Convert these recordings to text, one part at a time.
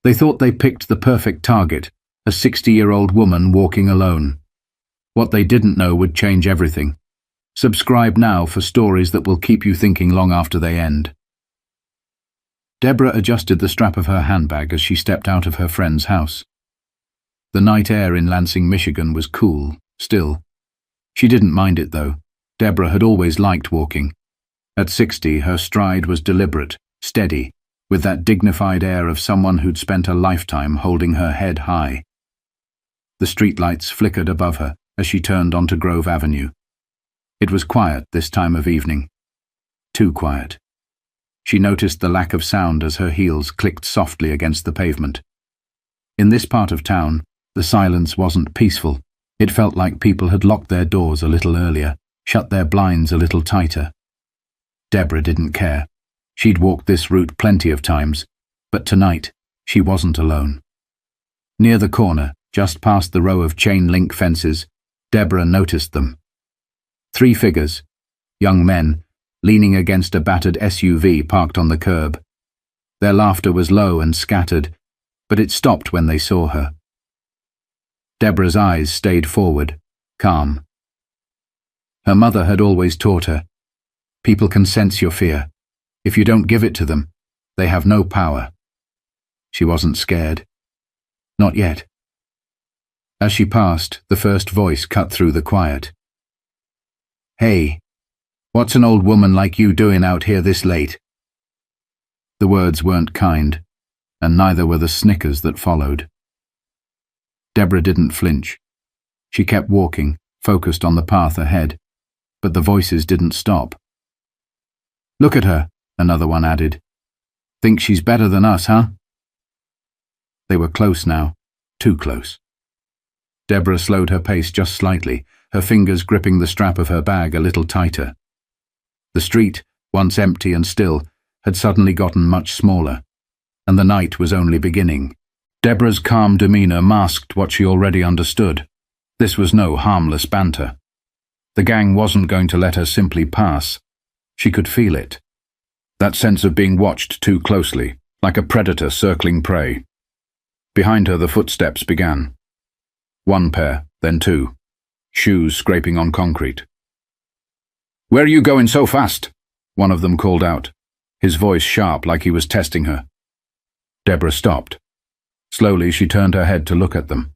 They thought they picked the perfect target, a 60-year-old woman walking alone. What they didn't know would change everything. Subscribe now for stories that will keep you thinking long after they end. Deborah adjusted the strap of her handbag as she stepped out of her friend's house. The night air in Lansing, Michigan was cool, still. She didn't mind it though. Deborah had always liked walking. At 60, her stride was deliberate, steady, with that dignified air of someone who'd spent a lifetime holding her head high. The streetlights flickered above her as she turned onto Grove Avenue. It was quiet this time of evening. Too quiet. She noticed the lack of sound as her heels clicked softly against the pavement. In this part of town, the silence wasn't peaceful. It felt like people had locked their doors a little earlier, shut their blinds a little tighter. Deborah didn't care. She'd walked this route plenty of times, but tonight she wasn't alone. Near the corner, just past the row of chain-link fences, Deborah noticed them. 3 figures, young men, leaning against a battered SUV parked on the curb. Their laughter was low and scattered, but it stopped when they saw her. Deborah's eyes stayed forward, calm. Her mother had always taught her, people can sense your fear. If you don't give it to them, they have no power. She wasn't scared. Not yet. As she passed, the first voice cut through the quiet. "Hey, what's an old woman like you doing out here this late?" The words weren't kind, and neither were the snickers that followed. Deborah didn't flinch. She kept walking, focused on the path ahead, but the voices didn't stop. "Look at her," another one added. "Think she's better than us, huh?" They were close now, too close. Deborah slowed her pace just slightly, her fingers gripping the strap of her bag a little tighter. The street, once empty and still, had suddenly gotten much smaller, and the night was only beginning. Deborah's calm demeanor masked what she already understood. This was no harmless banter. The gang wasn't going to let her simply pass. She could feel it. That sense of being watched too closely, like a predator circling prey. Behind her the footsteps began. 1 pair, then 2. Shoes scraping on concrete. "Where are you going so fast?" one of them called out, his voice sharp like he was testing her. Deborah stopped. Slowly she turned her head to look at them.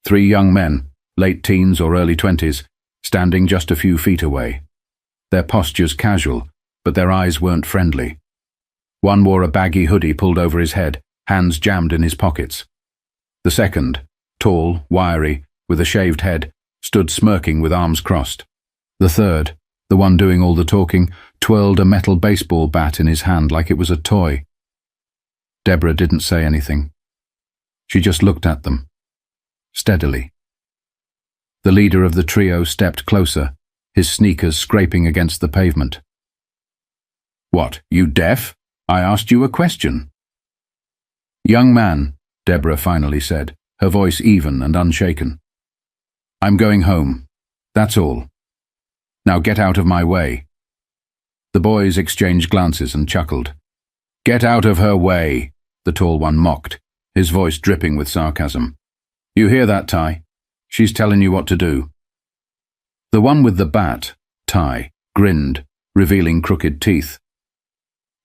3 young men, late teens or early 20s, standing just a few feet away. Their postures casual, but their eyes weren't friendly. One wore a baggy hoodie pulled over his head, hands jammed in his pockets. The second, tall, wiry, with a shaved head, stood smirking with arms crossed. The third, the one doing all the talking, twirled a metal baseball bat in his hand like it was a toy. Deborah didn't say anything. She just looked at them, steadily. The leader of the trio stepped closer, his sneakers scraping against the pavement. "What, you deaf? I asked you a question." "Young man," Deborah finally said, her voice even and unshaken. "I'm going home. That's all. Now get out of my way." The boys exchanged glances and chuckled. "Get out of her way," the tall one mocked, his voice dripping with sarcasm. "You hear that, Ty? She's telling you what to do." The one with the bat, Ty, grinned, revealing crooked teeth.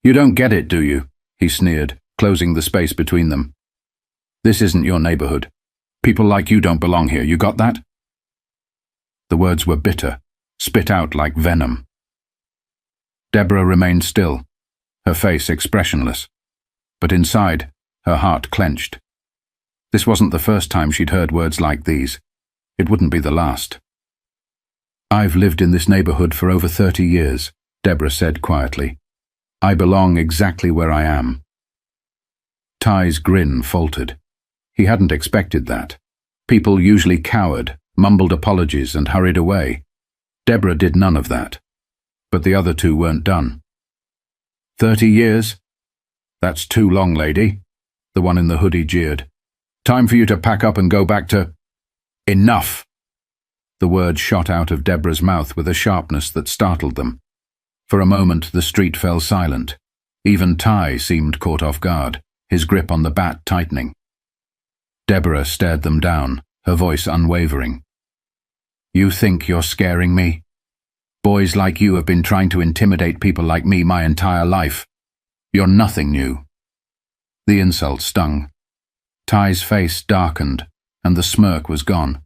"You don't get it, do you?" he sneered, closing the space between them. "This isn't your neighborhood. People like you don't belong here, you got that?" The words were bitter, spit out like venom. Deborah remained still, her face expressionless, but inside, her heart clenched. This wasn't the first time she'd heard words like these. It wouldn't be the last. "I've lived in this neighborhood for over 30 years, Deborah said quietly. "I belong exactly where I am." Ty's grin faltered. He hadn't expected that. People usually cowered, mumbled apologies and hurried away. Deborah did none of that. But the other 2 weren't done. 30 years? That's too long, lady," the one in the hoodie jeered. "Time for you to pack up and go back to—" "Enough!" The word shot out of Deborah's mouth with a sharpness that startled them. For a moment the street fell silent. Even Ty seemed caught off guard. his grip on the bat tightening. Deborah stared them down, her voice unwavering. "You think you're scaring me? Boys like you have been trying to intimidate people like me my entire life. You're nothing new." The insult stung. Ty's face darkened, and the smirk was gone.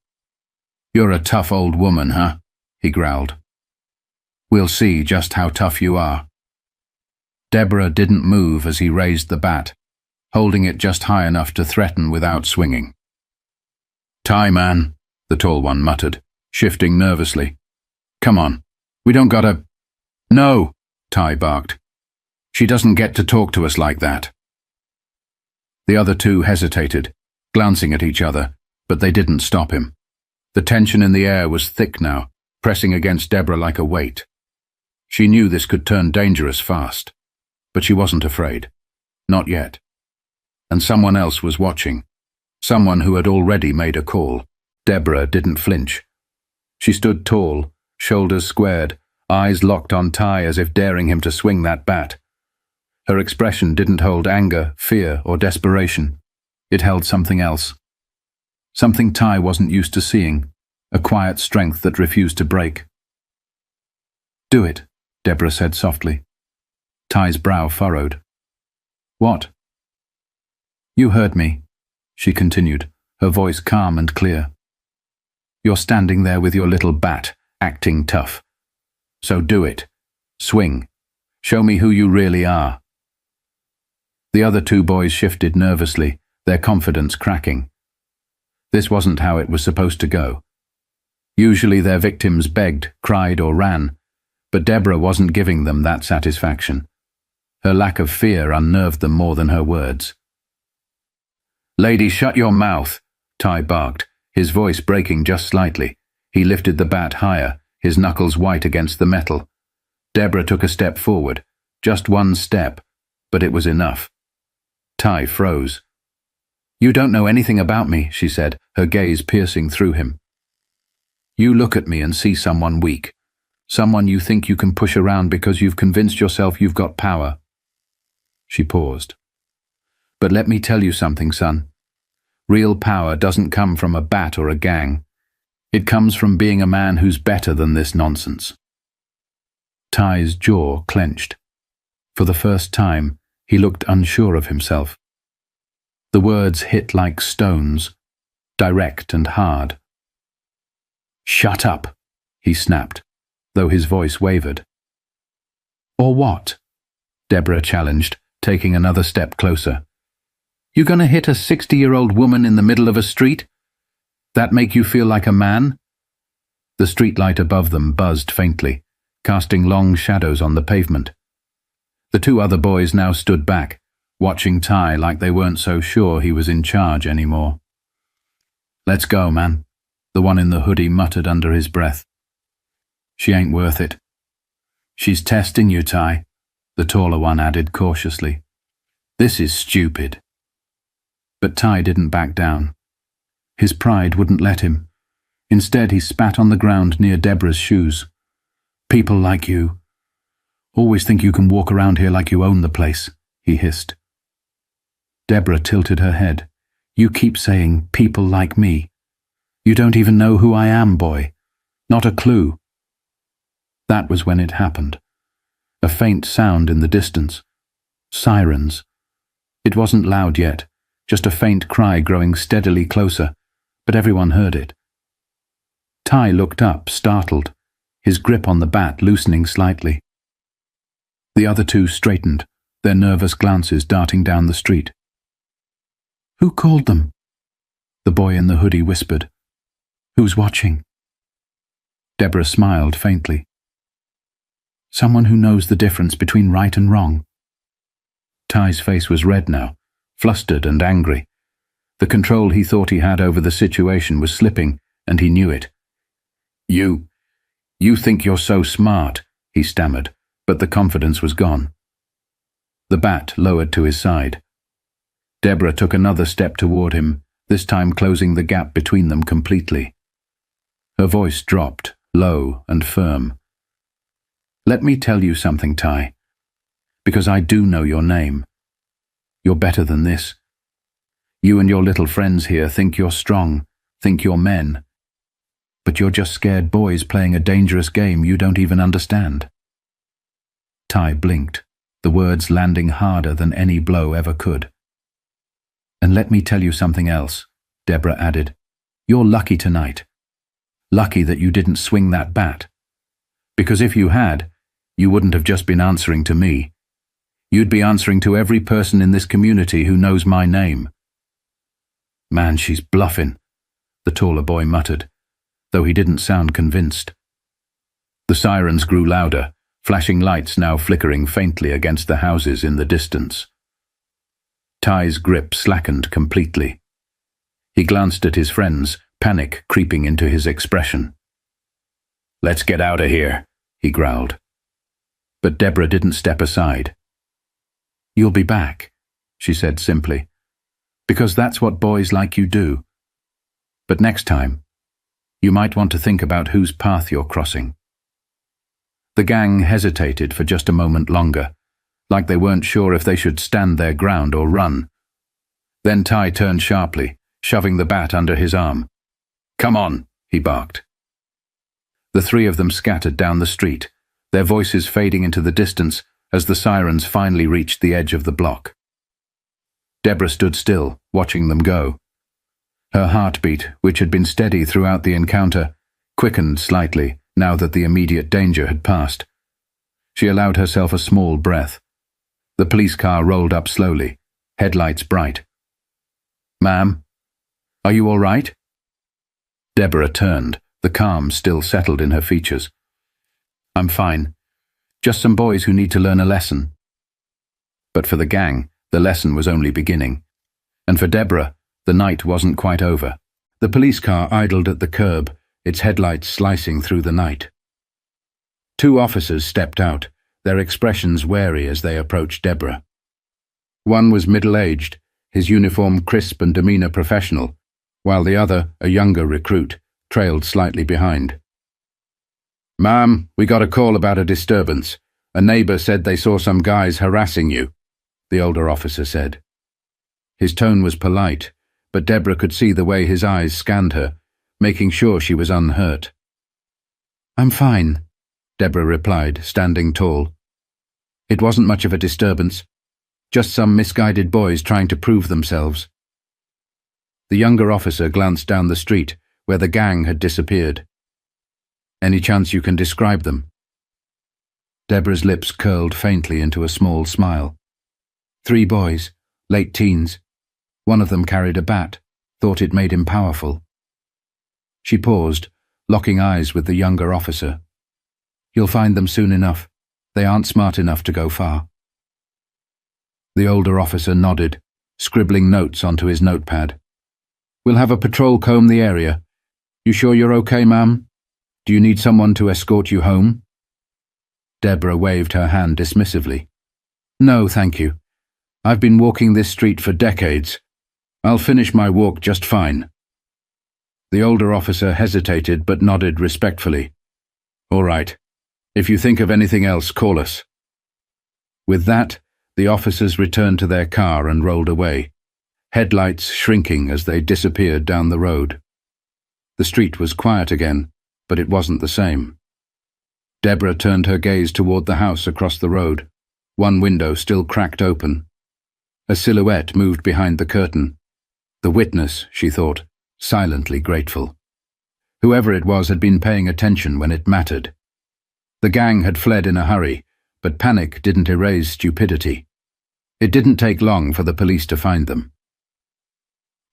"You're a tough old woman, huh?" he growled. "We'll see just how tough you are." Deborah didn't move as he raised the bat, holding it just high enough to threaten without swinging. "Ty, man," the tall one muttered, shifting nervously. "Come on, we don't gotta—" "No," Ty barked. "She doesn't get to talk to us like that." The other two hesitated, glancing at each other, but they didn't stop him. The tension in the air was thick now, pressing against Deborah like a weight. She knew this could turn dangerous fast, but she wasn't afraid. Not yet. And someone else was watching. Someone who had already made a call. Deborah didn't flinch. She stood tall, shoulders squared, eyes locked on Ty as if daring him to swing that bat. Her expression didn't hold anger, fear, or desperation. It held something else. Something Ty wasn't used to seeing, a quiet strength that refused to break. "Do it," Deborah said softly. Ty's brow furrowed. "What?" "You heard me," she continued, her voice calm and clear. "You're standing there with your little bat, acting tough. So do it. Swing. Show me who you really are." The other two boys shifted nervously, their confidence cracking. This wasn't how it was supposed to go. Usually their victims begged, cried, or ran, but Deborah wasn't giving them that satisfaction. Her lack of fear unnerved them more than her words. "Lady, shut your mouth," Ty barked, his voice breaking just slightly. He lifted the bat higher, his knuckles white against the metal. Deborah took a step forward, just one step, but it was enough. Ty froze. "You don't know anything about me," she said, her gaze piercing through him. "You look at me and see someone weak, someone you think you can push around because you've convinced yourself you've got power." She paused. "But let me tell you something, son. Real power doesn't come from a bat or a gang. It comes from being a man who's better than this nonsense." Ty's jaw clenched. For the first time, he looked unsure of himself. The words hit like stones, direct and hard. "Shut up," he snapped, though his voice wavered. "Or what?" Deborah challenged, taking another step closer. "You gonna hit a 60-year-old woman in the middle of a street? That make you feel like a man?" The streetlight above them buzzed faintly, casting long shadows on the pavement. The two other boys now stood back, watching Ty like they weren't so sure he was in charge anymore. "Let's go, man," the one in the hoodie muttered under his breath. "She ain't worth it." "She's testing you, Ty," the taller one added cautiously. "This is stupid." But Ty didn't back down. His pride wouldn't let him. Instead, he spat on the ground near Deborah's shoes. "People like you always think you can walk around here like you own the place," he hissed. Deborah tilted her head. "You keep saying, 'people like me.' You don't even know who I am, boy. Not a clue." That was when it happened. A faint sound in the distance. Sirens. It wasn't loud yet, just a faint cry growing steadily closer, but everyone heard it. Ty looked up, startled, his grip on the bat loosening slightly. The other two straightened, their nervous glances darting down the street. "Who called them?" The boy in the hoodie whispered. "Who's watching?" Deborah smiled faintly. "Someone who knows the difference between right and wrong." Ty's face was red now, flustered and angry. The control he thought he had over the situation was slipping, and he knew it. You think you're so smart," he stammered, but the confidence was gone. The bat lowered to his side. Deborah took another step toward him, this time closing the gap between them completely. Her voice dropped, low and firm. "Let me tell you something, Ty, because I do know your name. You're better than this. You and your little friends here think you're strong, think you're men. But you're just scared boys playing a dangerous game you don't even understand. Ty blinked, the words landing harder than any blow ever could. And let me tell you something else, Deborah added. You're lucky tonight. Lucky that you didn't swing that bat. Because if you had, you wouldn't have just been answering to me. You'd be answering to every person in this community who knows my name. Man, she's bluffing, the taller boy muttered, though he didn't sound convinced. The sirens grew louder, flashing lights now flickering faintly against the houses in the distance. Ty's grip slackened completely. He glanced at his friends, panic creeping into his expression. "Let's get out of here," he growled. But Deborah didn't step aside. "You'll be back," she said simply, "because that's what boys like you do. But next time, you might want to think about whose path you're crossing." The gang hesitated for just a moment longer, like they weren't sure if they should stand their ground or run. Then Ty turned sharply, shoving the bat under his arm. "Come on," he barked. The three of them scattered down the street, their voices fading into the distance as the sirens finally reached the edge of the block. Deborah stood still, watching them go. Her heartbeat, which had been steady throughout the encounter, quickened slightly now that the immediate danger had passed. She allowed herself a small breath. The police car rolled up slowly, headlights bright. "Ma'am, are you all right?" Deborah turned, the calm still settled in her features. "I'm fine. Just some boys who need to learn a lesson." But for the gang, the lesson was only beginning. And for Deborah, the night wasn't quite over. The police car idled at the curb, its headlights slicing through the night. Two officers stepped out, their expressions wary as they approached Deborah. One was middle-aged, his uniform crisp and demeanor professional, while the other, a younger recruit, trailed slightly behind. "Ma'am, we got a call about a disturbance. A neighbor said they saw some guys harassing you," the older officer said. His tone was polite, but Deborah could see the way his eyes scanned her, making sure she was unhurt. "I'm fine," Deborah replied, standing tall. "It wasn't much of a disturbance, just some misguided boys trying to prove themselves." The younger officer glanced down the street, where the gang had disappeared. "Any chance you can describe them?" Deborah's lips curled faintly into a small smile. "3 boys, late teens. One of them carried a bat, thought it made him powerful." She paused, locking eyes with the younger officer. "You'll find them soon enough. They aren't smart enough to go far." The older officer nodded, scribbling notes onto his notepad. "We'll have a patrol comb the area. You sure you're okay, ma'am? Do you need someone to escort you home?" Deborah waved her hand dismissively. "No, thank you. I've been walking this street for decades. I'll finish my walk just fine." The older officer hesitated but nodded respectfully. "All right. If you think of anything else, call us." With that, the officers returned to their car and rolled away, headlights shrinking as they disappeared down the road. The street was quiet again, but it wasn't the same. Deborah turned her gaze toward the house across the road, one window still cracked open. A silhouette moved behind the curtain. The witness, she thought, silently grateful. Whoever it was had been paying attention when it mattered. The gang had fled in a hurry, but panic didn't erase stupidity. It didn't take long for the police to find them.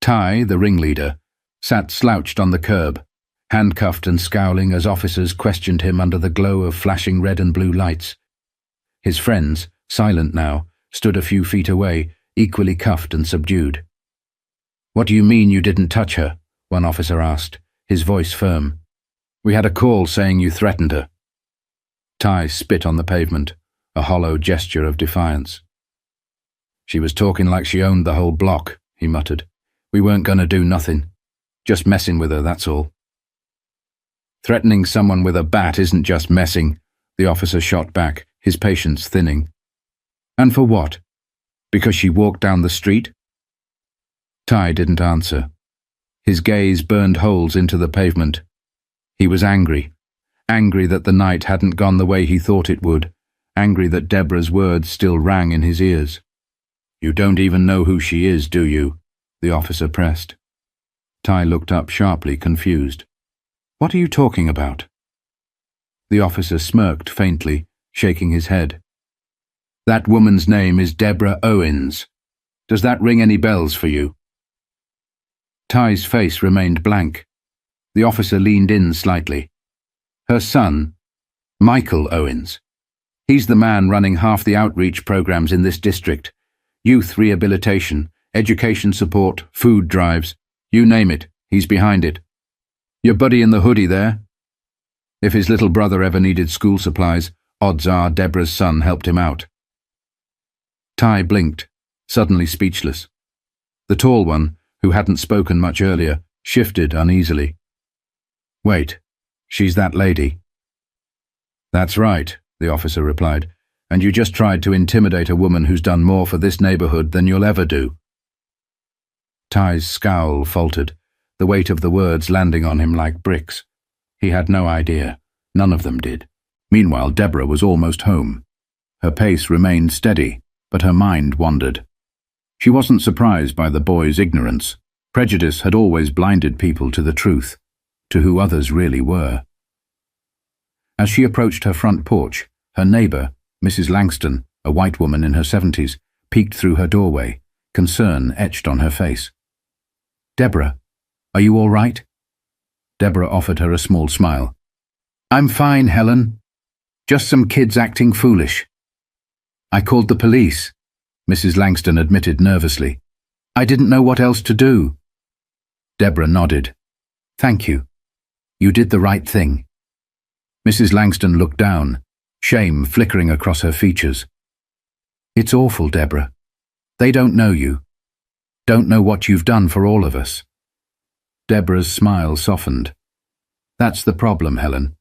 Ty, the ringleader, sat slouched on the curb, handcuffed and scowling as officers questioned him under the glow of flashing red and blue lights. His friends, silent now, stood a few feet away, equally cuffed and subdued. "What do you mean you didn't touch her?" one officer asked, his voice firm. "We had a call saying you threatened her." Ty spit on the pavement, a hollow gesture of defiance. "She was talking like she owned the whole block," he muttered. "We weren't gonna do nothing. Just messing with her, that's all." "Threatening someone with a bat isn't just messing," the officer shot back, his patience thinning. "And for what? Because she walked down the street? Ty didn't answer. His gaze burned holes into the pavement. He was angry. Angry that the night hadn't gone the way he thought it would. Angry that Deborah's words still rang in his ears. "You don't even know who she is, do you?" the officer pressed. Ty looked up sharply, confused. "What are you talking about?" The officer smirked faintly, shaking his head. "That woman's name is Deborah Owens. Does that ring any bells for you?" Ty's face remained blank. The officer leaned in slightly. "Her son, Michael Owens. He's the man running half the outreach programs in this district. Youth rehabilitation, education support, food drives. You name it, he's behind it. Your buddy in the hoodie there? If his little brother ever needed school supplies, odds are Deborah's son helped him out." Ty blinked, suddenly speechless. The tall one, who hadn't spoken much earlier, shifted uneasily. "Wait, she's that lady?" "That's right," the officer replied, "and you just tried to intimidate a woman who's done more for this neighborhood than you'll ever do." Ty's scowl faltered, the weight of the words landing on him like bricks. He had no idea. None of them did. Meanwhile, Deborah was almost home. Her pace remained steady, but her mind wandered. She wasn't surprised by the boy's ignorance. Prejudice had always blinded people to the truth, to who others really were. As she approached her front porch, her neighbor, Mrs. Langston, a white woman in her 70s, peeked through her doorway, concern etched on her face. "Deborah, are you all right?" Deborah offered her a small smile. "I'm fine, Helen. Just some kids acting foolish." "I called the police," Mrs. Langston admitted nervously. "I didn't know what else to do." Deborah nodded. "Thank you. You did the right thing." Mrs. Langston looked down, shame flickering across her features. "It's awful, Deborah. They don't know you. Don't know what you've done for all of us." Deborah's smile softened. "That's the problem, Helen.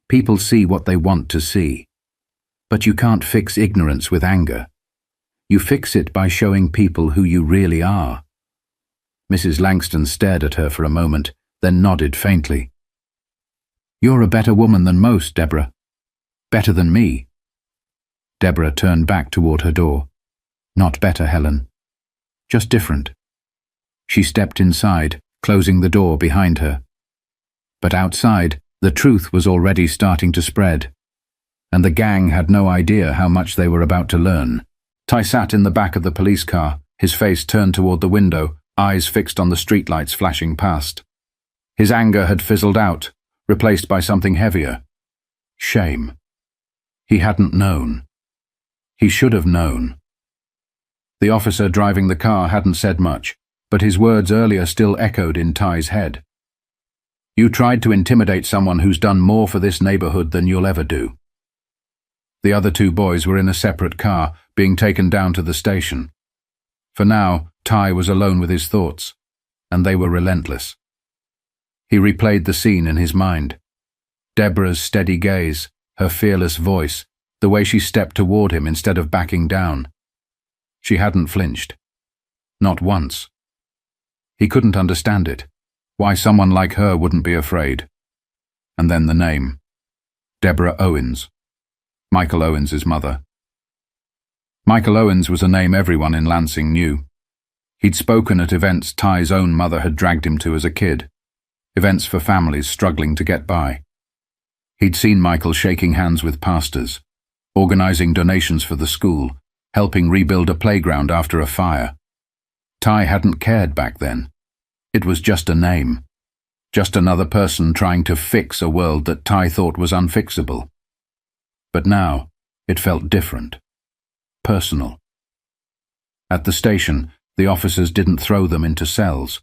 People see what they want to see. But you can't fix ignorance with anger. You fix it by showing people who you really are." Mrs. Langston stared at her for a moment, then nodded faintly. "You're a better woman than most, Deborah. Better than me." Deborah turned back toward her door. "Not better, Helen. Just different." She stepped inside, closing the door behind her. But outside, the truth was already starting to spread, and the gang had no idea how much they were about to learn. Ty sat in the back of the police car, his face turned toward the window, eyes fixed on the streetlights flashing past. His anger had fizzled out, replaced by something heavier. Shame. He hadn't known. He should have known. The officer driving the car hadn't said much, but his words earlier still echoed in Ty's head. "You tried to intimidate someone who's done more for this neighborhood than you'll ever do." The other two boys were in a separate car, being taken down to the station. For now, Ty was alone with his thoughts, and they were relentless. He replayed the scene in his mind. Deborah's steady gaze, her fearless voice, the way she stepped toward him instead of backing down. She hadn't flinched. Not once. He couldn't understand it, why someone like her wouldn't be afraid. And then the name. Deborah Owens. Michael Owens' mother. Michael Owens was a name everyone in Lansing knew. He'd spoken at events Ty's own mother had dragged him to as a kid, events for families struggling to get by. He'd seen Michael shaking hands with pastors, organizing donations for the school, helping rebuild a playground after a fire. Ty hadn't cared back then. It was just a name. Just another person trying to fix a world that Ty thought was unfixable. But now, it felt different. Personal. At the station, the officers didn't throw them into cells.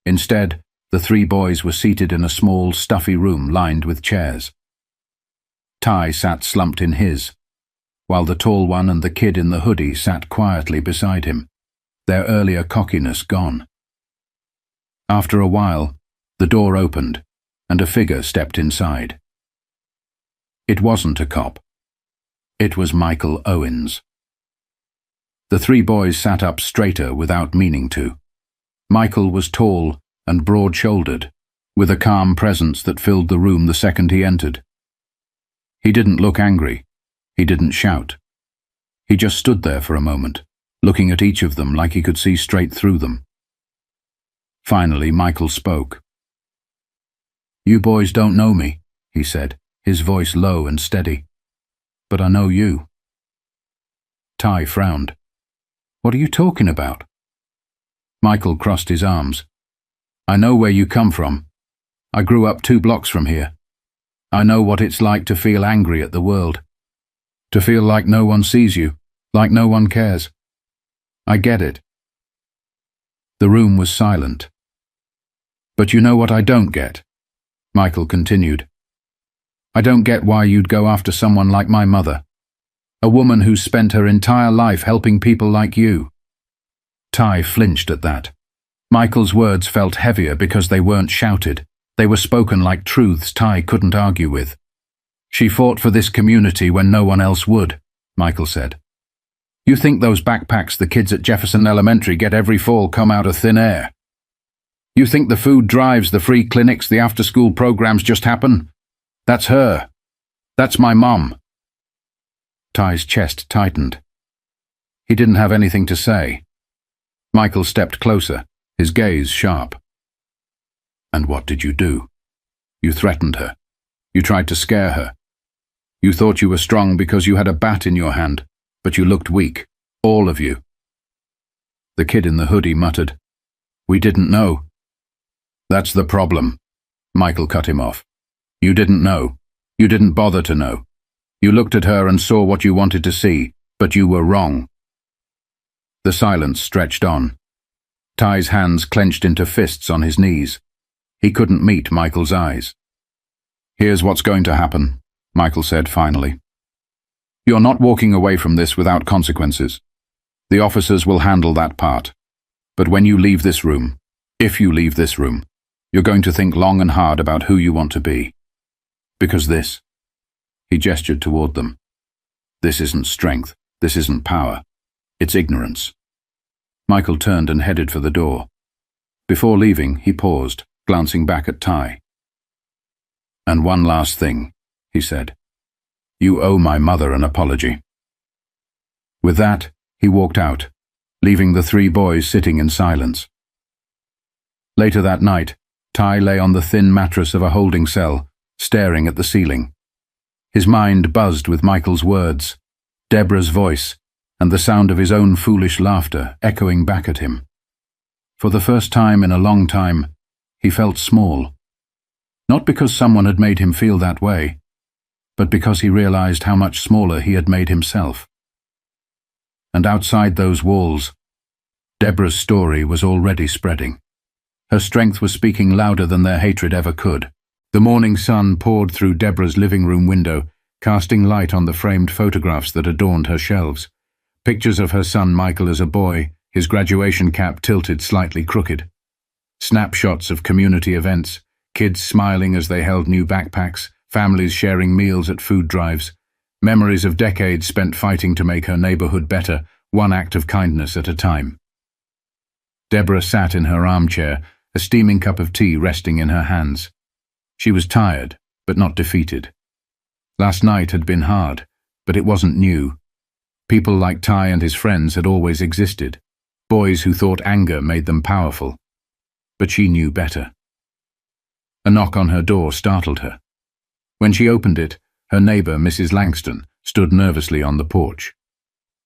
Instead, the three boys were seated in a small, stuffy room lined with chairs. Ty sat slumped in his, while the tall one and the kid in the hoodie sat quietly beside him, their earlier cockiness gone. After a while, the door opened, and a figure stepped inside. It wasn't a cop. It was Michael Owens. The three boys sat up straighter without meaning to. Michael was tall and broad-shouldered, with a calm presence that filled the room the second he entered. He didn't look angry. He didn't shout. He just stood there for a moment, looking at each of them like he could see straight through them. Finally, Michael spoke. "You boys don't know me," he said, his voice low and steady. "But I know you." Ty frowned. "What are you talking about?" Michael crossed his arms. "I know where you come from. I grew up 2 blocks from here. I know what it's like to feel angry at the world. To feel like no one sees you, like no one cares. I get it." The room was silent. "But you know what I don't get?" Michael continued. "I don't get why you'd go after someone like my mother, a woman who's spent her entire life helping people like you." Ty flinched at that. Michael's words felt heavier because they weren't shouted. They were spoken like truths Ty couldn't argue with. "She fought for this community when no one else would," Michael said. "You think those backpacks the kids at Jefferson Elementary get every fall come out of thin air? You think the food drives, the free clinics, the after-school programs just happen? That's her. That's my mom." Ty's chest tightened. He didn't have anything to say. Michael stepped closer, his gaze sharp. "And what did you do? You threatened her. You tried to scare her. You thought you were strong because you had a bat in your hand, but you looked weak, all of you." The kid in the hoodie muttered, "We didn't know." "That's the problem," Michael cut him off. "You didn't know. You didn't bother to know. You looked at her and saw what you wanted to see, but you were wrong." The silence stretched on. Ty's hands clenched into fists on his knees. He couldn't meet Michael's eyes. "Here's what's going to happen," Michael said finally. "You're not walking away from this without consequences. The officers will handle that part. But when you leave this room, if you leave this room, you're going to think long and hard about who you want to be. Because this," he gestured toward them, "this isn't strength, this isn't power. It's ignorance." Michael turned and headed for the door. Before leaving, he paused, glancing back at Ty. "And one last thing," he said. "You owe my mother an apology." With that, he walked out, leaving the three boys sitting in silence. Later that night, Ty lay on the thin mattress of a holding cell, staring at the ceiling. His mind buzzed with Michael's words, Deborah's voice, and the sound of his own foolish laughter echoing back at him. For the first time in a long time, he felt small. Not because someone had made him feel that way, but because he realized how much smaller he had made himself. And outside those walls, Deborah's story was already spreading. Her strength was speaking louder than their hatred ever could. The morning sun poured through Deborah's living room window, casting light on the framed photographs that adorned her shelves. Pictures of her son Michael as a boy, his graduation cap tilted slightly crooked. Snapshots of community events, kids smiling as they held new backpacks, families sharing meals at food drives. Memories of decades spent fighting to make her neighborhood better, one act of kindness at a time. Deborah sat in her armchair, a steaming cup of tea resting in her hands. She was tired, but not defeated. Last night had been hard, but it wasn't new. People like Ty and his friends had always existed, boys who thought anger made them powerful. But she knew better. A knock on her door startled her. When she opened it, her neighbor, Mrs. Langston, stood nervously on the porch.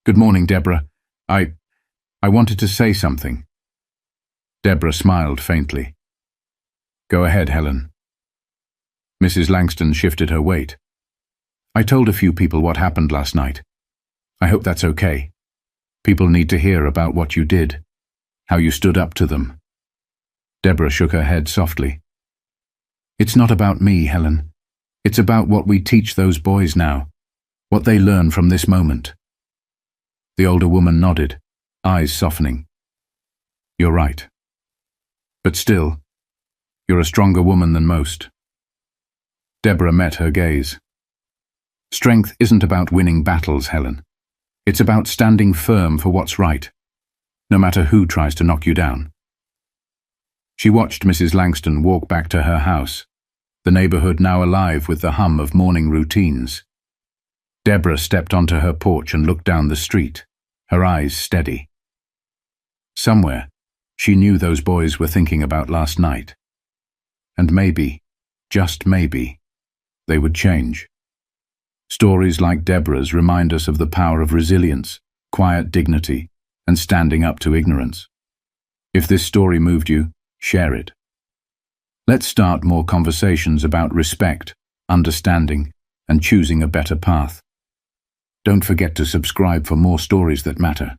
"Good morning, Deborah. I wanted to say something." Deborah smiled faintly. "Go ahead, Helen." Mrs. Langston shifted her weight. "I told a few people what happened last night. I hope that's okay. People need to hear about what you did, how you stood up to them." Deborah shook her head softly. "It's not about me, Helen. It's about what we teach those boys now, what they learn from this moment." The older woman nodded, eyes softening. "You're right. But still, you're a stronger woman than most." Deborah met her gaze. "Strength isn't about winning battles, Helen. It's about standing firm for what's right, no matter who tries to knock you down. She watched Mrs. Langston walk back to her house, the neighborhood now alive with the hum of morning routines. Deborah stepped onto her porch and looked down the street, her eyes steady. Somewhere, she knew those boys were thinking about last night. And maybe, just maybe, they would change. Stories like Deborah's remind us of the power of resilience, quiet dignity, and standing up to ignorance. If this story moved you, share it. Let's start more conversations about respect, understanding, and choosing a better path. Don't forget to subscribe for more stories that matter.